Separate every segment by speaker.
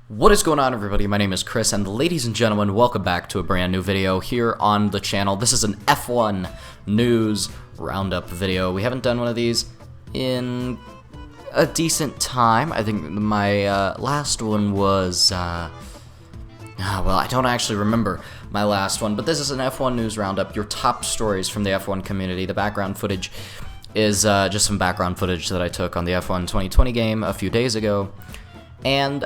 Speaker 1: What is going on, everybody? My name is Chris, and ladies and gentlemen, welcome back to a brand new video here on the channel. This is an F1 News Roundup video. We haven't done one of these in a decent time. I think my last one was, well, I don't actually remember my last one, but this is an F1 News Roundup, your top stories from the F1 community. The background footage is just some background footage that I took on the F1 2020 game a few days ago. And,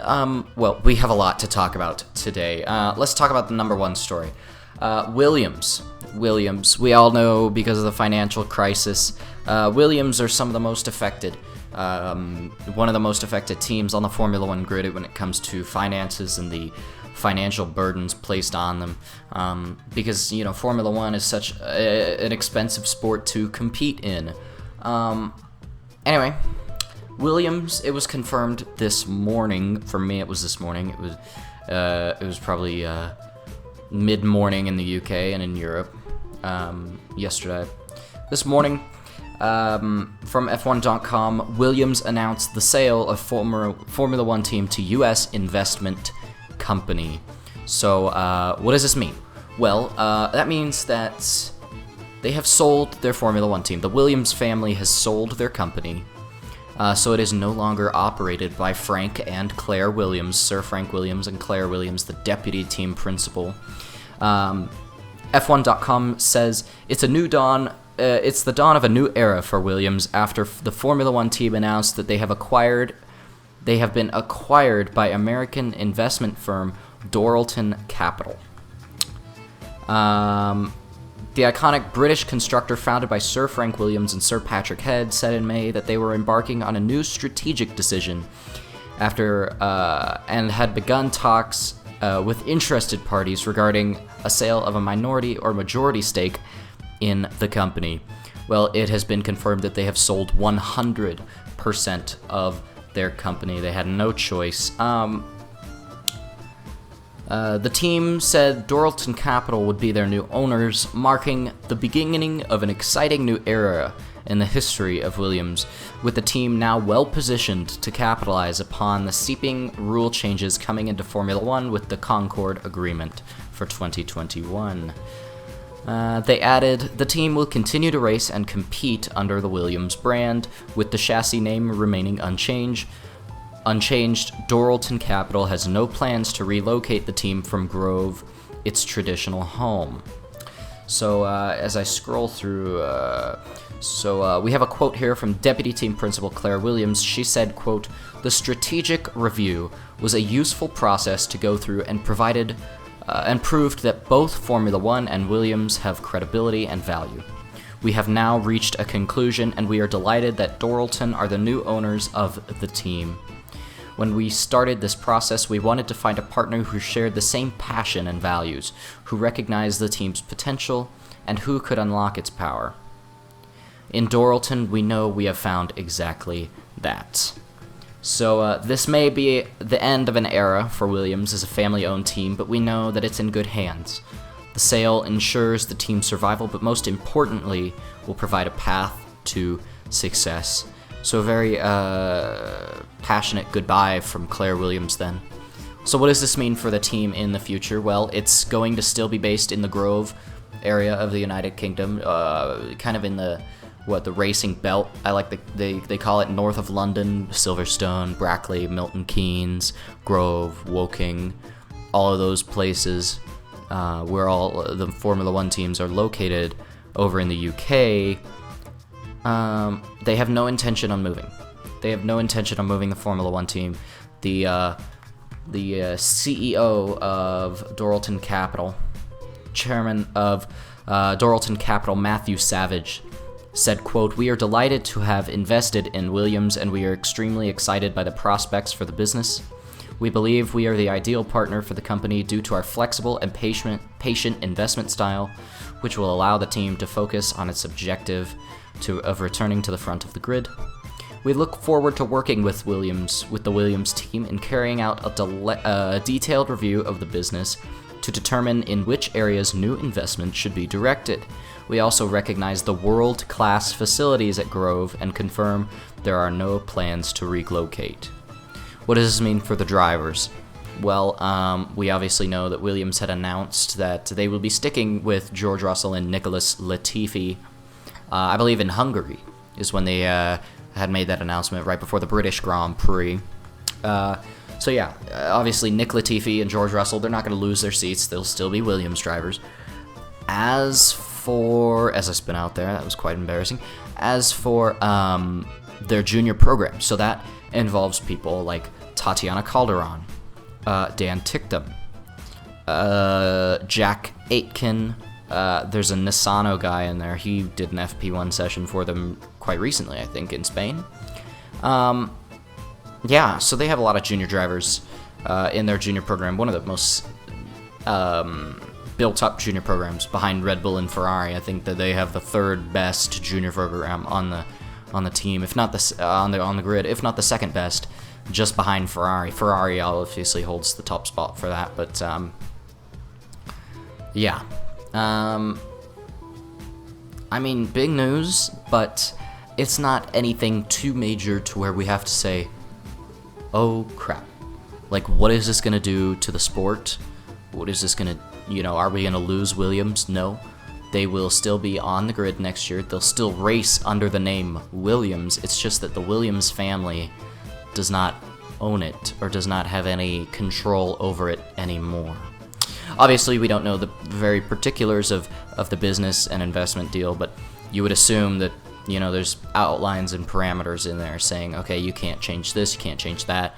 Speaker 1: well, we have a lot to talk about today. Let's talk about the number one story. Williams. We all know because of the financial crisis, Williams are some of the most affected, one of the most affected teams on the Formula One grid when it comes to finances and the financial burdens placed on them. Because, you know, Formula One is such an expensive sport to compete in. Anyway, Williams, it was confirmed this morning. For me, it was this morning. It was probably mid-morning in the UK and in Europe yesterday. This morning, from F1.com, Williams announced the sale of Formula One team to U.S. investment company. So, what does this mean? Well, that means that they have sold their Formula One team. The Williams family has sold their company. So it is no longer operated by Frank and Claire Williams, Sir Frank Williams and Claire Williams, the deputy team principal. F1.com says it's a new dawn. It's the dawn of a new era for Williams after the Formula One team announced that they have been acquired by American investment firm Dorilton Capital. The iconic British constructor founded by Sir Frank Williams and Sir Patrick Head said in May that they were embarking on a new strategic decision and had begun talks with interested parties regarding a sale of a minority or majority stake in the company. Well, it has been confirmed that they have sold 100% of their company. They had no choice. The team said Dorilton Capital would be their new owners, marking the beginning of an exciting new era in the history of Williams, with the team now well-positioned to capitalize upon the seeping rule changes coming into Formula One with the Concorde agreement for 2021. They added, the team will continue to race and compete under the Williams brand, with the chassis name remaining unchanged. Dorilton Capital has no plans to relocate the team from Grove, its traditional home. So as I scroll through, we have a quote here from Deputy Team Principal Claire Williams. She said, quote, "The strategic review was a useful process to go through and proved that both Formula One and Williams have credibility and value. We have now reached a conclusion, and we are delighted that Dorilton are the new owners of the team. When we started this process, we wanted to find a partner who shared the same passion and values, who recognized the team's potential, and who could unlock its power. In Dorilton, we know we have found exactly that." So this may be the end of an era for Williams as a family-owned team, but we know that it's in good hands. The sale ensures the team's survival, but most importantly, will provide a path to success. So a very passionate goodbye from Claire Williams then. So what does this mean for the team in the future? Well, it's going to still be based in the Grove area of the United Kingdom, kind of in the racing belt. I like they call it north of London, Silverstone, Brackley, Milton Keynes, Grove, Woking, all of those places where all the Formula One teams are located over in the UK. They have no intention on moving. They have no intention on moving the Formula One team. The CEO of Dorilton Capital, chairman of Dorilton Capital, Matthew Savage, said, quote, "We are delighted to have invested in Williams, and we are extremely excited by the prospects for the business. We believe we are the ideal partner for the company due to our flexible and patient investment style, which will allow the team to focus on its objective of returning to the front of the grid. We look forward to working with the Williams team in carrying out a detailed review of the business to determine in which areas new investment should be directed. We also recognize the world-class facilities at Grove and confirm there are no plans to relocate." What does this mean for the drivers? Well, we obviously know that Williams had announced that they will be sticking with George Russell and Nicholas Latifi. I believe in Hungary is when they had made that announcement right before the British Grand Prix. So yeah, obviously Nick Latifi and George Russell, they're not going to lose their seats. They'll still be Williams drivers. As I spin out there, that was quite embarrassing. As for their junior program, so that involves people like Tatiana Calderon, Dan Ticktum, Jack Aitken. There's a Nisano guy in there. He did an FP1 session for them quite recently, I think, in Spain. Yeah, so they have a lot of junior drivers in their junior program. One of the most built-up junior programs behind Red Bull and Ferrari. I think that they have the third best junior program on the team, if not on the grid, if not the second best, just behind Ferrari. Ferrari obviously holds the top spot for that, but yeah. I mean, big news, but it's not anything too major to where we have to say, oh crap, like what is this gonna do to the sport? What is this gonna, are we gonna lose Williams? No, they will still be on the grid next year. They'll still race under the name Williams. It's just that the Williams family does not own it or does not have any control over it anymore. Obviously, we don't know the very particulars of the business and investment deal, but you would assume that, there's outlines and parameters in there saying, okay, you can't change this, you can't change that,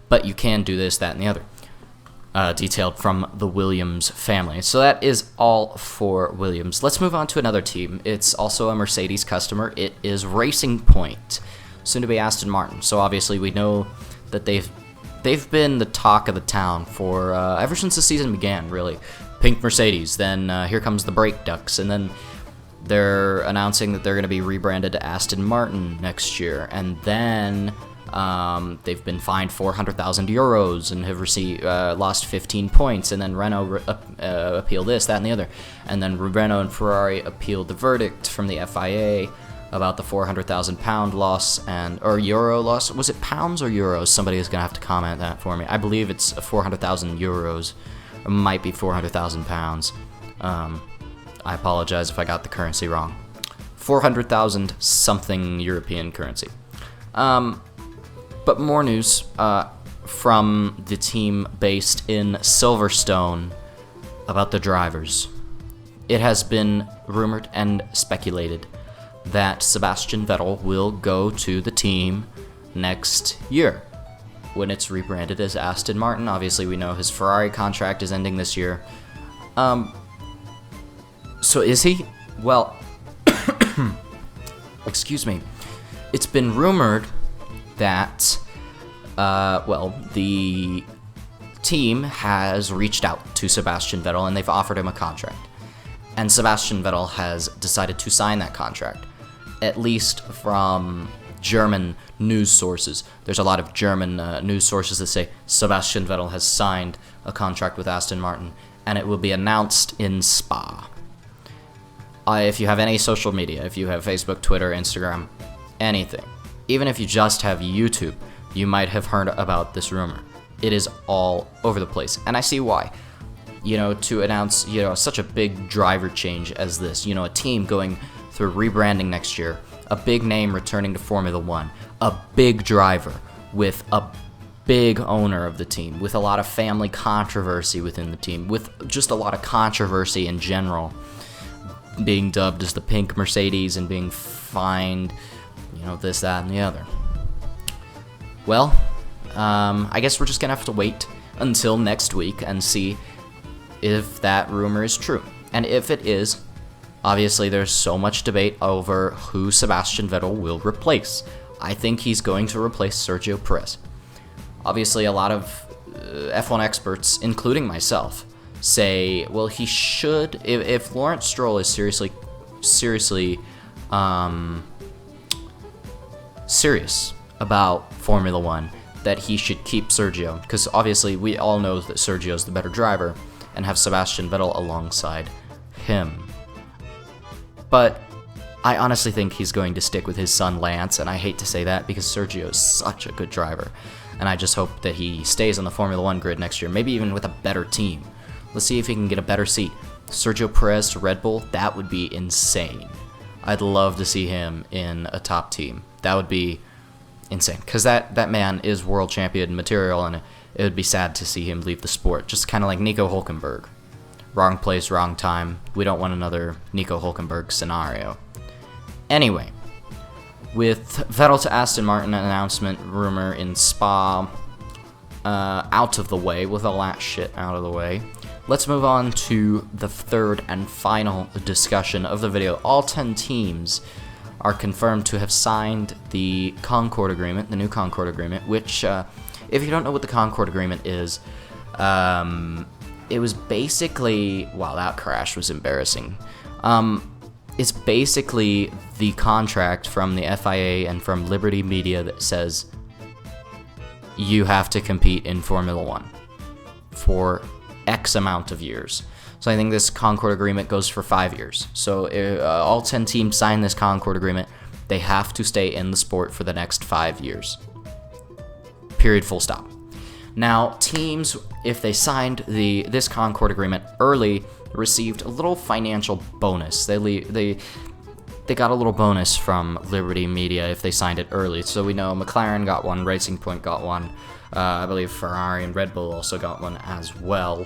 Speaker 1: but you can do this, that, and the other, detailed from the Williams family. So that is all for Williams. Let's move on to another team. It's also a Mercedes customer. It is Racing Point, soon to be Aston Martin. So obviously we know that they've been the talk of the town for ever since the season began, really. Pink Mercedes, then here comes the brake ducts, and then they're announcing that they're going to be rebranded to Aston Martin next year, and then they've been fined 400,000 euros and have lost 15 points, and then Renault appealed this, that, and the other, and then Renault and Ferrari appealed the verdict from the FIA about the 400,000 pound loss or euro loss. Was it pounds or euros? Somebody is going to have to comment that for me. I believe it's 400,000 euros. It might be 400,000 pounds. I apologize if I got the currency wrong. 400,000 something European currency. But more news from the team based in Silverstone about the drivers. It has been rumored and speculated that Sebastian Vettel will go to the team next year when it's rebranded as Aston Martin. Obviously, we know his Ferrari contract is ending this year. So is he? Well, excuse me. It's been rumored that, the team has reached out to Sebastian Vettel and they've offered him a contract. And Sebastian Vettel has decided to sign that contract, at least from German news sources. There's a lot of German news sources that say Sebastian Vettel has signed a contract with Aston Martin, and it will be announced in Spa. If you have any social media, if you have Facebook, Twitter, Instagram, anything, even if you just have YouTube, you might have heard about this rumor. It is all over the place, and I see why. To announce, such a big driver change as this, a team going through rebranding next year, a big name returning to Formula One, a big driver with a big owner of the team, with a lot of family controversy within the team, with just a lot of controversy in general, being dubbed as the Pink Mercedes and being fined, this, that, and the other. Well, I guess we're just gonna have to wait until next week and see if that rumor is true. And if it is, obviously there's so much debate over who Sebastian Vettel will replace. I think he's going to replace Sergio Perez. Obviously a lot of F1 experts, including myself, say, well, he should, if Lawrence Stroll is seriously serious about Formula One, that he should keep Sergio, because obviously we all know that Sergio's the better driver, and have Sebastian Vettel alongside him. But I honestly think he's going to stick with his son Lance, and I hate to say that because Sergio is such a good driver. and I just hope that he stays on the Formula 1 grid next year, maybe even with a better team. Let's see if he can get a better seat. Sergio Perez to Red Bull, that would be insane. I'd love to see him in a top team. That would be insane, because that man is world champion material, and it would be sad to see him leave the sport, just kind of like Nico Hülkenberg. Wrong place, wrong time. We don't want another Nico Hülkenberg scenario. Anyway, with Vettel to Aston Martin announcement rumor in Spa out of the way, with all that shit out of the way, let's move on to the third and final discussion of the video. All 10 teams are confirmed to have signed the Concorde agreement, the new Concorde agreement, which, if you don't know what the Concorde agreement is, it was basically, wow, that crash was embarrassing. It's basically the contract from the FIA and from Liberty Media that says you have to compete in Formula 1 for X amount of years. So I think this Concorde agreement goes for 5 years. So all 10 teams sign this Concorde agreement. They have to stay in the sport for the next 5 years. Period, full stop. Now, teams, if they signed this Concorde agreement early, received a little financial bonus. They got a little bonus from Liberty Media if they signed it early. So we know McLaren got one, Racing Point got one, I believe Ferrari and Red Bull also got one as well.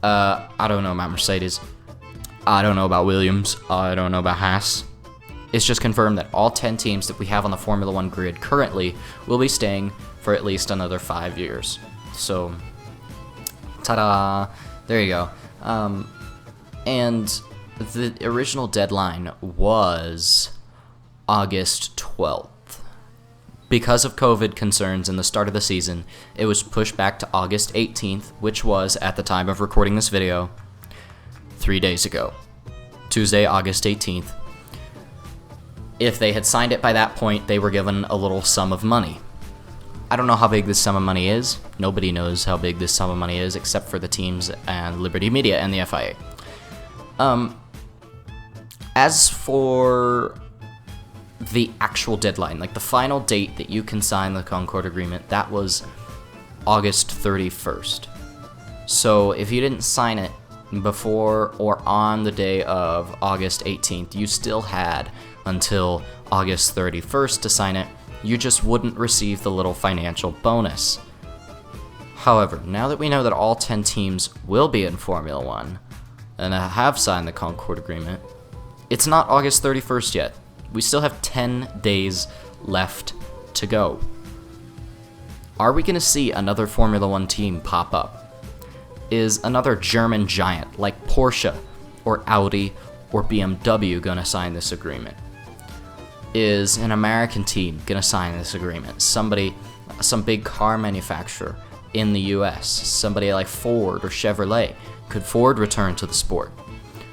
Speaker 1: I don't know about Mercedes. I don't know about Williams. I don't know about Haas. It's just confirmed that all 10 teams that we have on the Formula 1 grid currently will be staying for at least another 5 years. So, ta-da! There you go. And the original deadline was August 12th. Because of COVID concerns in the start of the season, it was pushed back to August 18th, which was, at the time of recording this video, 3 days ago. Tuesday, August 18th. If they had signed it by that point, they were given a little sum of money. I don't know how big this sum of money is. Nobody knows how big this sum of money is except for the teams and Liberty Media and the FIA. As for the actual deadline, like the final date that you can sign the Concorde agreement, that was August 31st. So if you didn't sign it before or on the day of August 18th, you still had until August 31st to sign it. You just wouldn't receive the little financial bonus. However, now that we know that all 10 teams will be in Formula 1 and have signed the Concorde agreement, it's not August 31st yet. We still have 10 days left to go. Are we going to see another Formula 1 team pop up? Is another German giant like Porsche or Audi or BMW going to sign this agreement? Is an American team going to sign this agreement? Some big car manufacturer in the US, somebody like Ford or Chevrolet. Could Ford return to the sport?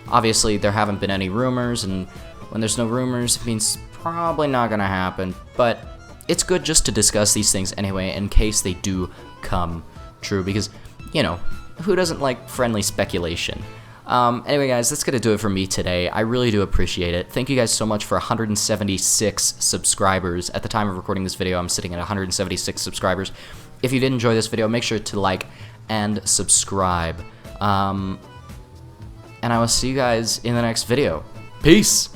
Speaker 1: Obviously, there haven't been any rumors, and when there's no rumors, it means probably not going to happen, but it's good just to discuss these things anyway in case they do come true, because, you know, who doesn't like friendly speculation? Anyway, guys, that's going to do it for me today. I really do appreciate it. Thank you guys so much for 176 subscribers. At the time of recording this video, I'm sitting at 176 subscribers. If you did enjoy this video, make sure to like and subscribe. And I will see you guys in the next video. Peace!